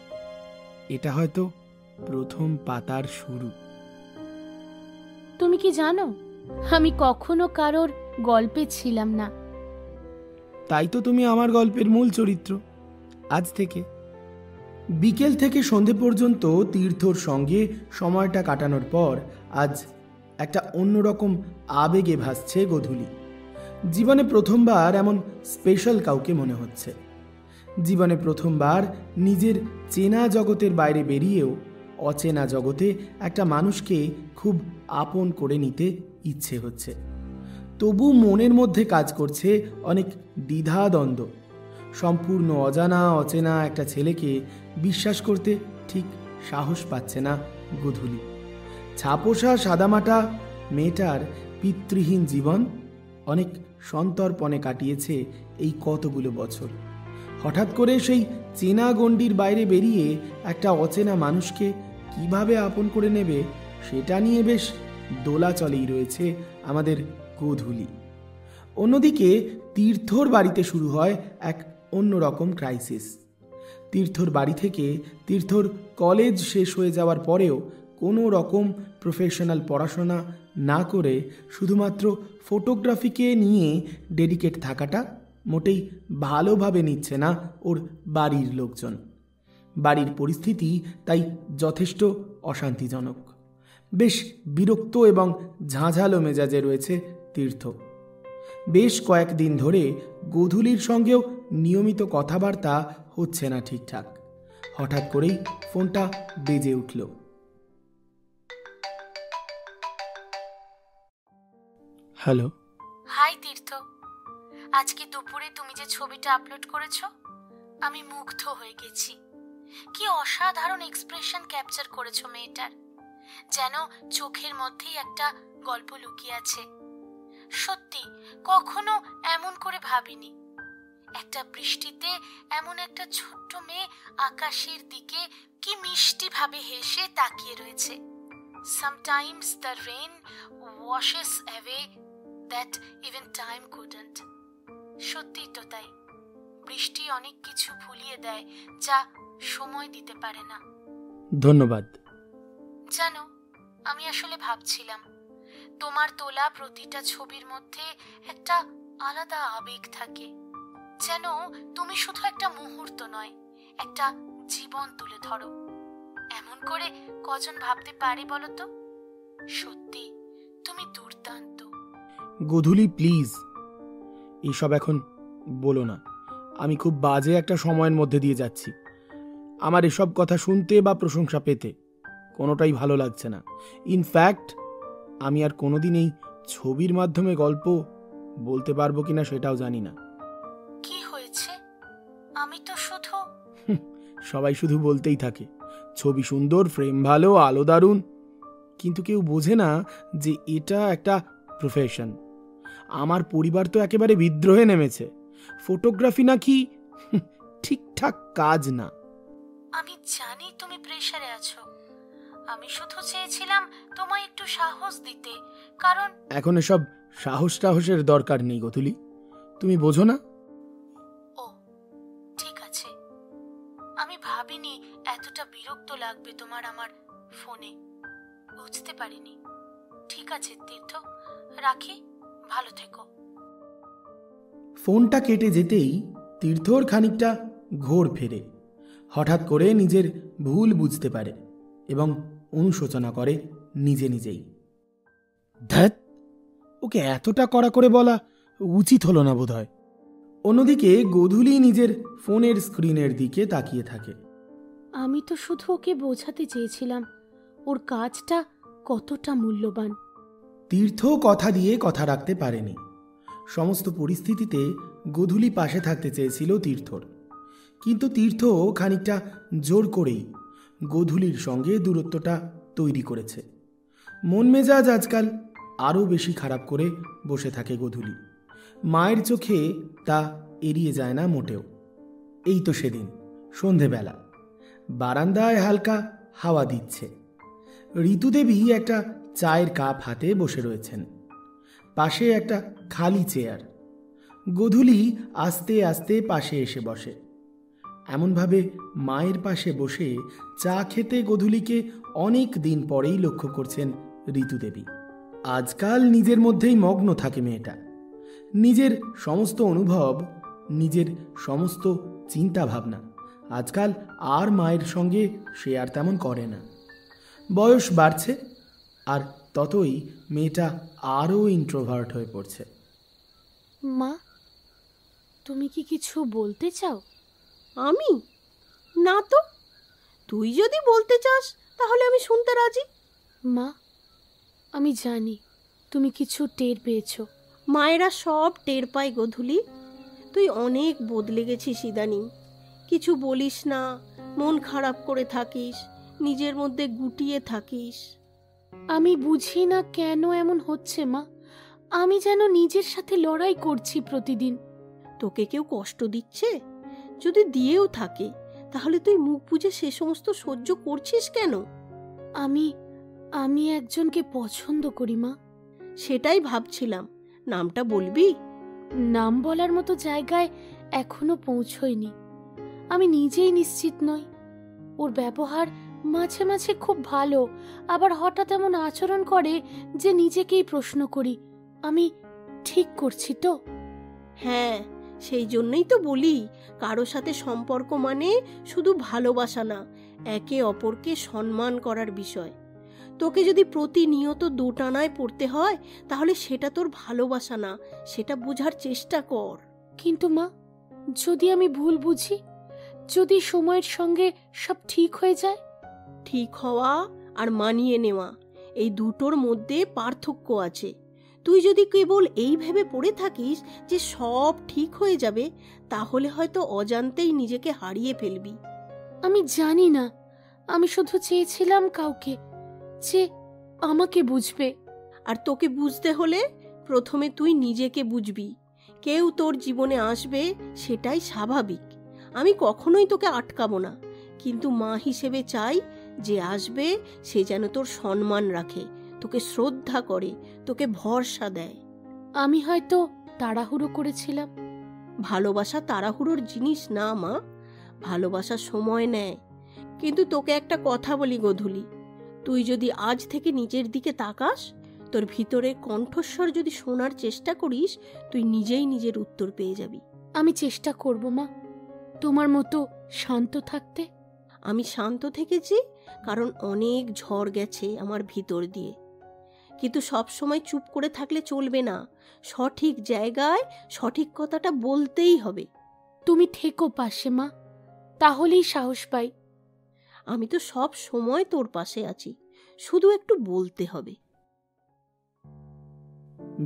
এটা হয়তো প্রথম পাতার শুরু। তুমি কি জানো, আমি কখনো কারোর গল্পে ছিলাম না। তাই তো তুমি আমার গল্পের মূল চরিত্র আজ থেকে। বিকেল থেকে সন্ধে পর্যন্ত তীর্থর সঙ্গে সময়টা কাটানোর পর আজ একটা অন্যরকম আবেগে ভাসছে গোধূলি। জীবনে প্রথমবার এমন স্পেশাল কাউকে মনে হচ্ছে। জীবনে প্রথমবার নিজের চেনা জগতের বাইরে বেরিয়েও অচেনা জগতে একটা মানুষকে খুব আপন করে নিতে ইচ্ছে হচ্ছে। তবু মনের মধ্যে কাজ করছে অনেক দ্বিধাদ্বন্দ্ব। সম্পূর্ণ অজানা অচেনা একটা ছেলেকে বিশ্বাস করতে ঠিক সাহস পাচ্ছে না গোধূলি। ছাপোষা সাদামাটা মেয়েটার পিতৃহীন জীবন অনেক সন্তর্পণে কাটিয়েছে এই কতগুলো বছর। হঠাৎ করে সেই চেনা গণ্ডির বাইরে বেরিয়ে একটা অচেনা মানুষকে কিভাবে আপন করে নেবে সেটা নিয়ে বেশ দোলাচলেই রয়েছে আমাদের গোধূলি। অন্যদিকে তীর্থর বাড়িতে শুরু হয় এক অন্যরকম ক্রাইসিস। তীর্থর বাড়ি থেকে তীর্থর কলেজ শেষ হয়ে যাওয়ার পরেও কোনো রকম প্রফেশনাল পড়াশোনা না করে শুধুমাত্র ফটোগ্রাফিকে নিয়ে ডেডিকেট থাকাটা মোটেই ভালোভাবে নিচ্ছে না ওর বাড়ির লোকজন। বাড়ির পরিস্থিতি তাই যথেষ্ট অশান্তিজনক। বেশ বিরক্ত এবং ঝাঁঝালো মেজাজে রয়েছে তীর্থ। বেশ কয়েকদিন ধরে গোধূলির সঙ্গেও নিয়মিত কথাবার্তা হচ্ছে না ঠিকঠাক। হঠাৎ করেই ফোনটা বেজে উঠল। হ্যালো। হাই তীর্থ, আজকে দুপুরে তুমি যে ছবিটা আপলোড করেছো, আমি মুগ্ধ হয়ে গেছি। কি অসাধারণ এক্সপ্রেশন ক্যাপচার করেছো মেয়েটার, যেন চোখের মধ্যেই একটা গল্প লুকিয়ে আছে। সত্যি কখনো এমন করে ভাবিনি। একটা বৃষ্টিতে এমন একটা ছোট্ট মেয়ে আকাশের দিকে কি মিষ্টি ভাবে হেসে তাকিয়ে রয়েছে। Sometimes the rain washes away that even time couldn't. সত্যি তো তাই, বৃষ্টি অনেক কিছু ভুলিয়ে দেয় যা সময় দিতে পারে না। ধন্যবাদ। জানো, আমি আসলে ভাবছিলাম তোমার তোলা প্রতিটা ছবির মধ্যে একটা আলাদা আবেগ থাকে, যেন তুমি শুধু একটা মুহূর্ত নয়, একটা জীবন তুলে ধরো। এমন করে কজন ভাবতে পারে বলো তো? সত্যি তুমি দুর্দান্ত। গোধূলি, প্লিজ এসব এখন বলো না। আমি খুব বাজে একটা সময়ের মধ্যে দিয়ে যাচ্ছি। আমার এসব কথা শুনতে বা প্রশংসা পেতে কোনোটাই ভালো লাগছে না। ইনফ্যাক্ট আমি আর কোনোদিন এই ছবির মাধ্যমে গল্প বলতে পারবো কিনা সেটাও জানি না। কি হয়েছে? আমি তো শুধু সবাই শুধু বলতেই থাকে ছবি সুন্দর, ফ্রেম ভালো, আলো দারুণ, কিন্তু কেউ বোঝে না যে এটা একটা প্রফেশন। আমার পরিবার তো একেবারে বিদ্রোহে নেমেছে। ফটোগ্রাফি নাকি ঠিকঠাক কাজ না। আমি জানি তুমি প্রেসারে আছো। আমি শুধু চেয়েছিলাম তোমায় একটু সাহস দিতে, কারণ এখন এসব সাহসের দরকার নেই গোধূলি, তুমি বোঝো না? ও ঠিক আছে, আমি ভাবিনি এতটা বিরক্ত লাগবে তোমার আমার ফোনে, বুঝতে পারিনি। ঠিক আছে তীর্থ, রাখি, ভালো থেকো। ফোনটা কেটে যেতেই তীর্থর খানিকটা ঘোর ফেরে। হঠাৎ করে নিজের ভুল বুঝতে পারে এবং অনুশোচনা করে নিজে নিজেই। ধ্যাৎ, ওকে এতটা কড়া করে বলা উচিত হলো না বোধহয়। অন্যদিকে গোধূলি নিজের ফোনের স্ক্রিনের দিকে তাকিয়ে থাকে। আমি তো শুধু ওকে বোঝাতে চেয়েছিলাম ওর কাজটা কতটা মূল্যবান। তীর্থ কথা দিয়ে কথা রাখতে পারেনি। সমস্ত পরিস্থিতিতে গোধূলি পাশে থাকতে চেয়েছিল তীর্থর, কিন্তু তীর্থ খানিকটা জোর করেই গোধূলির সঙ্গে দূরত্বটা তৈরি করেছে। মন মেজাজ আজকাল আরও বেশি খারাপ করে বসে থাকে গোধূলি। মায়ের চোখে তা এড়িয়ে যায় না মোটেও। এই তো সেদিন সন্ধেবেলা বারান্দায় হালকা হাওয়া দিচ্ছে। ঋতুদেবী একটা চায়ের কাপ হাতে বসে রয়েছেন। পাশে একটা খালি চেয়ার। গোধূলি আস্তে আস্তে পাশে এসে বসে। এমনভাবে মায়ের পাশে বসে চা খেতে গোধূলিকে অনেক দিন পরেই লক্ষ্য করছেন ঋতুদেবী। আজকাল নিজের মধ্যেই মগ্ন থাকে মেয়েটা। নিজের সমস্ত অনুভব, নিজের সমস্ত চিন্তা ভাবনা আজকাল আর মায়ের সঙ্গে শেয়ার তেমন করে না। বয়স বাড়ছে আর ততই মেয়েটা আরও ইন্ট্রোভার্ট হয়ে পড়ছে। মা, তুমি কি কিছু বলতে চাও? আমি? না তো, তুই যদি বলতে চাস তাহলে আমি শুনতে রাজি। মা, আমি জানি তুমি কিছু টের পেয়েছো। মায়েরা সব টের পায় গোধূলি। তুই অনেক বদলে গেছিস ইদানিং। কিছু বলিস না, মন খারাপ করে থাকিস, নিজের মধ্যে গুটিয়ে থাকিস। আমি বুঝি না কেন এমন হচ্ছে মা। আমি যেন নিজের সাথে লড়াই করছি প্রতিদিন। তোকে কেউ কষ্ট দিচ্ছে? যদি দিয়েও থাকে তাহলে তুই মুখ বুজে সে সমস্ত সহ্য করছিস কেন? আমি আমি একজনকে পছন্দ করি মা। সেটাই ভাবছিলাম, নামটা বলবি? নাম বলার মতো জায়গায় এখনো পৌঁছইনি। আমি নিজেই নিশ্চিত নই। ওর ব্যবহার মাঝে মাঝে খুব ভালো, আবার হঠাৎ এমন আচরণ করে যে নিজেকেই প্রশ্ন করি আমি ঠিক করছি তো। হ্যাঁ, সেই জন্যই তো বলি, কারো সাথে সম্পর্ক মানে শুধু ভালোবাসা না, একে অপরকে সম্মান করার বিষয়। তোকে যদি প্রতিনিয়ত দোটানায় পড়তে হয় তাহলে সেটা তোর ভালোবাসা না, সেটা বোঝার চেষ্টা কর। কিন্তু মা, যদি আমি ভুল বুঝি, যদি সময়ের সঙ্গে সব ঠিক হয়ে যায়? ঠিক হওয়া আর মানিয়ে নেওয়া, এই দুটোর মধ্যে পার্থক্য আছে। তুই যদি কেবল এই ভেবে পড়ে থাকিস যে সব ঠিক হয়ে যাবে, তাহলে হয়তো অজান্তেই নিজেকে হারিয়ে ফেলবি। আমি জানি না, আমি শুধু চেয়েছিলাম কাউকে যে আমাকে বুঝবে। আর তোকে বুঝতে হলে প্রথমে তুই নিজেকে বুঝবি। কেউ তোর জীবনে আসবে, সেটাই স্বাভাবিক। আমি কখনোই তোকে আটকাবো না, কিন্তু মা হিসেবে চাই যে আসবে সে যেন তোর সম্মান রাখে, তোকে শ্রদ্ধা করে, তোকে ভরসা দেয়। আমি হয়তো তাড়াহুড়ো করেছিলাম। ভালোবাসা তাড়াহুড়োর জিনিস না মা। ভালোবাসা সময় নেয়। কিন্তু তোকে একটা কথা বলি গোধূলি, তুই যদি আজ থেকে নিজের দিকে তাকাস, তোর ভিতরে কণ্ঠস্বর যদি শোনার চেষ্টা করিস, তুই নিজেই নিজের উত্তর পেয়ে যাবি। আমি চেষ্টা করব মা, তোমার মতো শান্ত থাকতে। আমি শান্ত থেকেছি কারণ অনেক ঝড় গেছে আমার ভিতর দিয়ে। কিন্তু সব সময় চুপ করে থাকলে চলবে না, সঠিক জায়গায় সঠিক কথাটা বলতেই হবে। তুমি থেকো পাশে মা, তাহলেই সাহস পাই। আমি তো সব সময় তোর পাশে আছি, শুধু একটু বলতে হবে।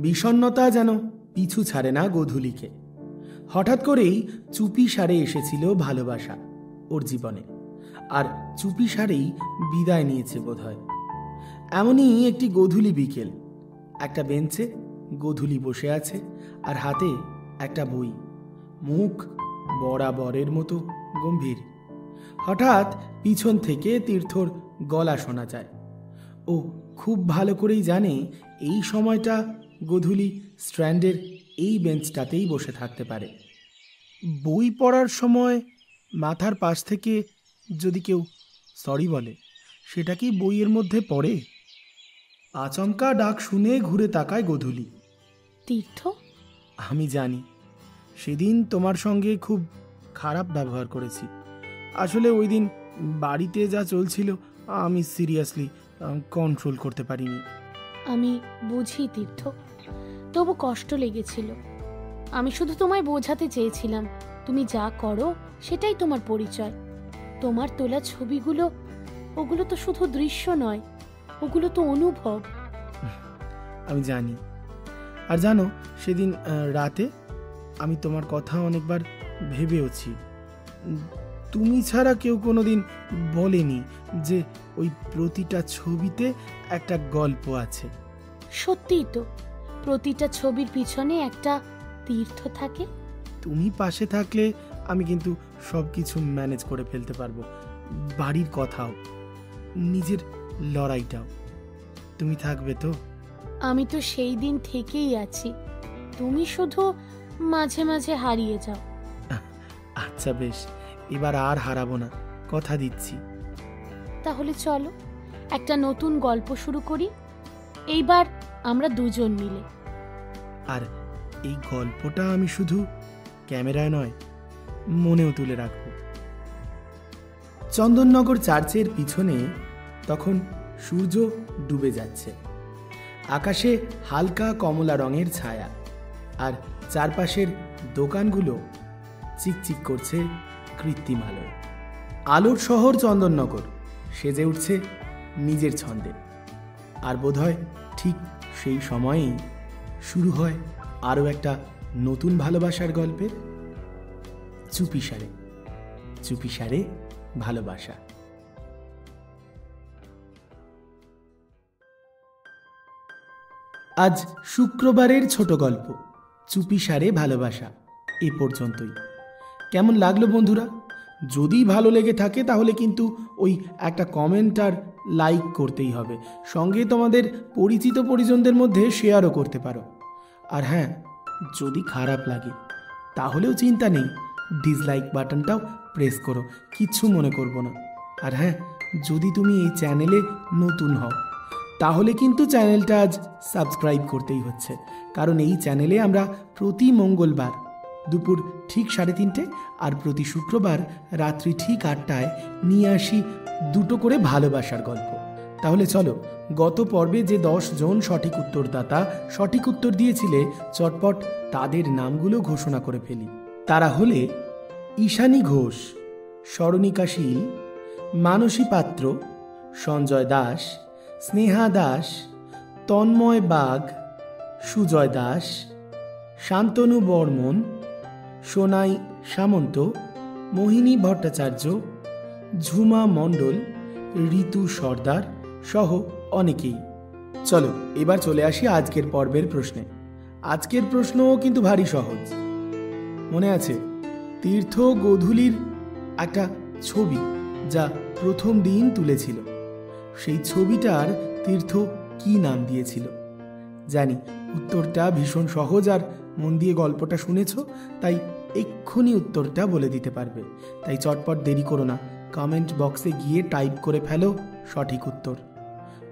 বিষণ্ণতা যেন পিছু ছাড়ে না গোধূলিকে। হঠাৎ করেই চুপি সারে এসেছিল ভালোবাসা ওর জীবনে, আর চুপি সারেই বিদায় নিয়েছে বোধহয়। এমনই একটি গোধূলি বিকেল, একটা বেঞ্চে গোধূলি বসে আছে আর হাতে একটা বই, মুখ বরাবরের মতো গম্ভীর। হঠাৎ পিছন থেকে তীর্থর গলা শোনা যায়। ও খুব ভালো করেই জানে এই সময়টা গোধূলি স্ট্র্যান্ডের এই বেঞ্চটাতেই বসে থাকতে পারে। বই পড়ার সময় মাথার পাশ থেকে যদি কেউ সরি বলে, সেটা কি বইয়ের মধ্যে পড়ে? আচমকা ডাক শুনে ঘুরে তাকায় গোধূলি। তীর্থ, আমি জানি সেদিন তোমার সঙ্গে খুব খারাপ ব্যবহার করেছি। আসলে ওই দিন বাড়িতে যা চলছিল আমি সিরিয়াসলি কন্ট্রোল করতে পারিনি। আমি বুঝি তীর্থ, তবু কষ্ট লেগেছিল। আমি শুধু তোমায় বোঝাতে চেয়েছিলাম, তুমি যা করো সেটাই তোমার পরিচয়। তোমার তোলা ছবিগুলো, ওগুলো তো শুধু দৃশ্য নয়, ওগুলো তো অনুভব। আমি জানি। আর জানো, সেদিন রাতে আমি তোমার কথা অনেকবার ভেবেওছি। তুমি ছাড়া কেউ কোনোদিন বলেনি যে ওই প্রতিটা ছবিতে একটা গল্প আছে। সত্যিই তো, প্রতিটা ছবির পিছনে একটা তীর্থ থাকে। তুমি পাশে থাকলে আমি কিন্তু সব কিছু ম্যানেজ করে ফেলতে পারবো, বাড়ির কথাও, নিজের লড়াইটাও। তুমি থাকবে তো? আমি তো সেই দিন থেকেই আছি, তুমি শুধু মাঝে মাঝে হারিয়ে যাও। আচ্ছা বেশ, এবার আর হারাবো না, কথা দিচ্ছি। তাহলে চলো একটা নতুন গল্প শুরু করি, এইবার আমরা দুজন মিলে। আর এই গল্পটা আমি শুধু ক্যামেরায় নয়, মনেও তুলে রাখবো। চন্দননগর চার্চের পিছনে তখন সূর্য ডুবে যাচ্ছে। আকাশে হালকা কমলা রঙের ছায়া, আর চারপাশের দোকানগুলো চিকচিক করছে কৃত্রিম আলোয়। আলোর শহর চন্দননগর সেজে উঠছে নিজের ছন্দে। আর বোধহয় ঠিক সেই সময়েই শুরু হয় আরও একটা নতুন ভালোবাসার গল্পের চুপিসারে। চুপিসারে ভালোবাসা। আজ শুক্রবারের ছোট গল্প চুপিসারে ভালোবাসা এ পর্যন্তই। কেমন লাগলো বন্ধুরা? যদি ভালো লেগে থাকে তাহলে কিন্তু ওই একটা কমেন্ট আর লাইক করতেই হবে, সঙ্গে তোমাদের পরিচিত পরিজনদের মধ্যে শেয়ারও করতে পারো। আর হ্যাঁ, যদি খারাপ লাগে তাহলেও চিন্তা নেই, ডিসলাইক বাটনটাও প্রেস করো, কিচ্ছু মনে করবো না। আর হ্যাঁ, যদি তুমি এই চ্যানেলে নতুন হও তাহলে কিন্তু চ্যানেলটা আজ সাবস্ক্রাইব করতেই হচ্ছে, কারণ এই চ্যানেলে আমরা প্রতি মঙ্গলবার দুপুর ঠিক 3:30 আর প্রতি শুক্রবার রাত্রি ঠিক 8টায় নিয়ে আসি দুটো করে ভালোবাসার গল্প। তাহলে চলো, গত পর্বে যে 10 জন সঠিক উত্তরদাতা সঠিক উত্তর দিয়েছিলে, চটপট তাদের নামগুলো ঘোষণা করে ফেলি। তারা হলে ঈশানী ঘোষ, স্মরণিকা শীল, মানসী পাত্র, সঞ্জয় দাস, স্নেহা দাস, তন্ময় বাগ, সুজয় দাস, শান্তনু বর্মন, সোনাই সামন্ত, মোহিনী ভট্টাচার্য, ঝুমা মণ্ডল, ঋতু সর্দার সহ অনেকেই। চলো এবার চলে আসি আজকের পর্বের প্রশ্নে। আজকের প্রশ্ন কিন্তু ভারী সহজ। মনে আছে তীর্থ গোধূলির একটা ছবি যা প্রথম দিন তুলেছিল? সেই ছবিটার তীর্থ কি নাম দিয়েছিল? জানি উত্তরটা ভীষণ সহজ, আর মন দিয়ে গল্পটা শুনেছ তাই এক্ষুনি উত্তরটা বলে দিতে পারবে। তাই চটপট দেরি করো না, কমেন্ট বক্সে গিয়ে টাইপ করে ফেলো সঠিক উত্তর।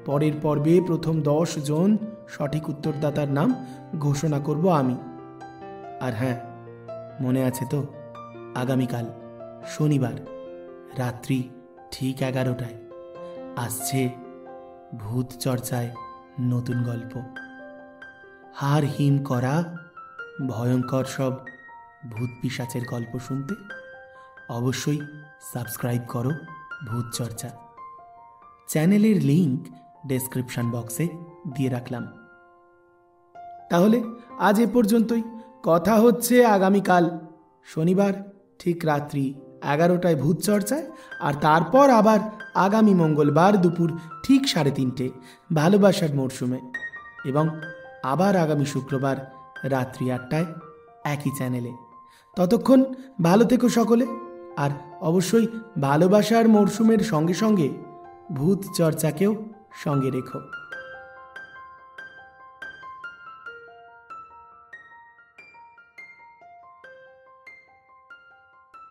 পরের পর্বে প্রথম 10 জন সঠিক উত্তরদাতার নাম ঘোষণা করব আমি। আর হ্যাঁ, মনে আছে তো, আগামীকাল শনিবার রাত্রি ঠিক 11টায় আসছে ভূত চর্চায় নতুন গল্প। হাড় হিম করা ভয়ঙ্কর সব ভূত পিশাচের গল্প শুনতে অবশ্যই সাবস্ক্রাইব করো ভূত চর্চা। চ্যানেলের লিংক ডেসক্রিপশন বক্সে দিয়ে রাখলাম। তাহলে আজ এ পর্যন্তই। কথা হচ্ছে আগামীকাল শনিবার ঠিক রাত্রি 11টায় ভূত চর্চায়, আর তারপর আবার আগামী মঙ্গলবার দুপুর ঠিক 3:30 ভালোবাসার মরশুমে, এবং আবার আগামী শুক্রবার রাত্রি 8টায় একই চ্যানেলে। ততক্ষণ ভালো থেকো সকলে, আর অবশ্যই ভালোবাসার মরশুমের সঙ্গে সঙ্গে ভূত চর্চাকেও সঙ্গে রেখো।